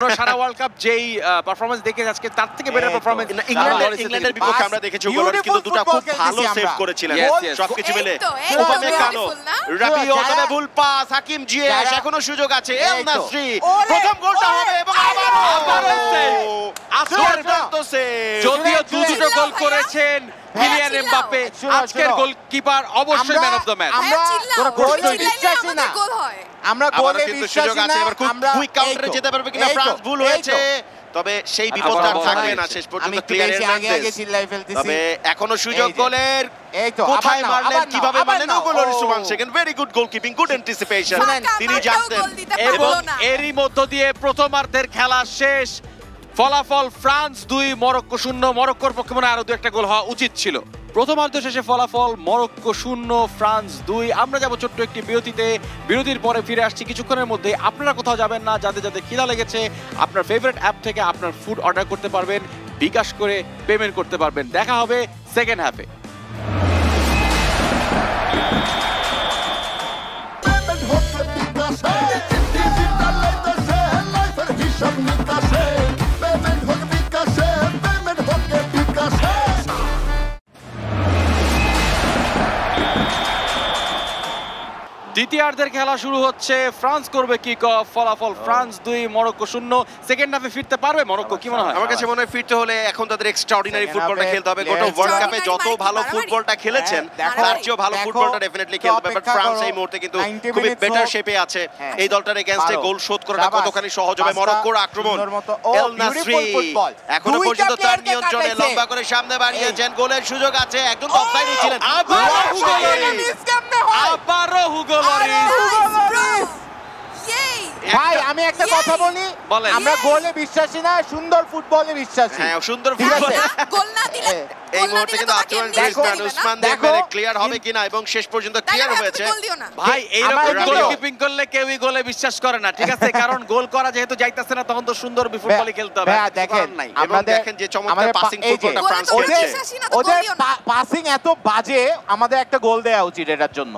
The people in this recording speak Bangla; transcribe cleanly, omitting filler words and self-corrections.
সারা ওয়ার্ল্ড কাপ যেই পারফরম্যান্স দেখে আজকে তার থেকে বেটার পারফরম্যান্স ইংল্যান্ডের বিপক্ষে আমরা দেখেছি গোলার কিন্তু দুটো খুব ভালো সেভ করেছিলেন সবকিছু মিলে ওপামেকানো রাবিও তবে ভুল পাস হাকিম জিয়েশ এখনো সুযোগ আছে এল নাসরি প্রথম গোলটা হবে এবং আবারো সেভ যদিও দুটো গোল করেছেন কিলিয়ান এমবাপ্পে আজকের গোলকিপার অবশ্যই ম্যান অফ দ্য ম্যাচ আমরা গোলে বিশ্বাসী না আমরা গোলে বিশ্বাসী না আমরা কুইক কাউন্টারে যেতে পারবে কিনা ফ্রান্স ভুল হয়েছে তবে সেই বিপদটা থাকবে না শেষ পর্যন্ত ক্লিয়ার আগে চিল্লাই ফেলতেছি তবে এখনো সুযোগ গোলের কোথায় মারলেন কিভাবে মারলেন গোলের সুমান সেকেন্ড ভেরি গুড গোলকিপিং গুড অ্যান্টিসিপেশন তিনি জানতেন এবং এরই মধ্য দিয়ে প্রথমার্ধের খেলা শেষ ফলাফল ফ্রান্স 2 মরক্কো 0 মরক্কোর পক্ষে মনে আরো 2 একটা গোল হওয়া উচিত ছিল প্রথমার্ধ শেষে ফলাফল মরক্কো 0 ফ্রান্স 2 আমরা যাব ছোট্ট একটি বিরতিতে বিরতির পরে ফিরে আসছি কিছুক্ষণের মধ্যে আপনারা কোথাও যাবেন না যাদের যাদের খিদা লেগেছে আপনার ফেভারিট অ্যাপ থেকে আপনার ফুড অর্ডার করতে পারবেন বিকাশ করে পেমেন্ট করতে পারবেন দেখা হবে সেকেন্ড হাফে দ্বিতীয়ার্ধের খেলা শুরু হচ্ছে ফ্রান্স করবে কিক অফ ফলাফল ফ্রান্স 2 মরক্কো 0 সেকেন্ড হাফে ফিরতে পারবে মরক্কো কি মনে হয় আমার কাছে মনে হয় ফিরতে হলে এখন তাদের এক্সট্রাঅর্ডিনারি ফুটবলটা খেলতে হবে গোটা ওয়ার্ল্ড কাপে যত ভালো ফুটবলটা খেলেছেন তার চেয়েও ভালো ফুটবলটা ডেফিনেটলি খেলতে হবে বাট ফ্রান্স এই মুহূর্তে কিন্তু খুবই বেটার শেপে আছে এই দলটার এগেইনস্টে গোল শোধ করাটা কতখানি সহজ হবে মরক্কোর আক্রমণ এল নাসরি এখনো পর্যন্ত তার নিয়ন্ত্রণে লম্বা করে সামনে বাড়িয়েছেন গোলের সুযোগ আছে একদম অফসাইডে ছিলেন আবারো হুগো লরিস ভাই আমি একটা কথা বলি আমরা গোলে বিশ্বাসী না সুন্দর ফুটবলে বিশ্বাসী হ্যাঁ সুন্দর ফুটবল গোল না দিলে এই মুহূর্তে কিন্তু আচরণ গ্রিজমান উসমান দেমবেলে ক্লিয়ার হবে কিনা এবং শেষ পর্যন্ত ক্লিয়ার হয়েছে ভাই এইরকম গোলকিপিং করলে কেউই গোলে বিশ্বাস করে না ঠিক আছে কারণ গোল করা যেহেতু যাইতাছে না তখন তো সুন্দর ফুটবলই খেলতে হবে হ্যাঁ দেখেন আমরা দেখেন যে চমৎকার পাসিং ফুটবলটা ফ্রান্স খেলছে ওদের পাসিং এত বাজে আমাদের একটা গোল দেওয়া উচিত এটার জন্য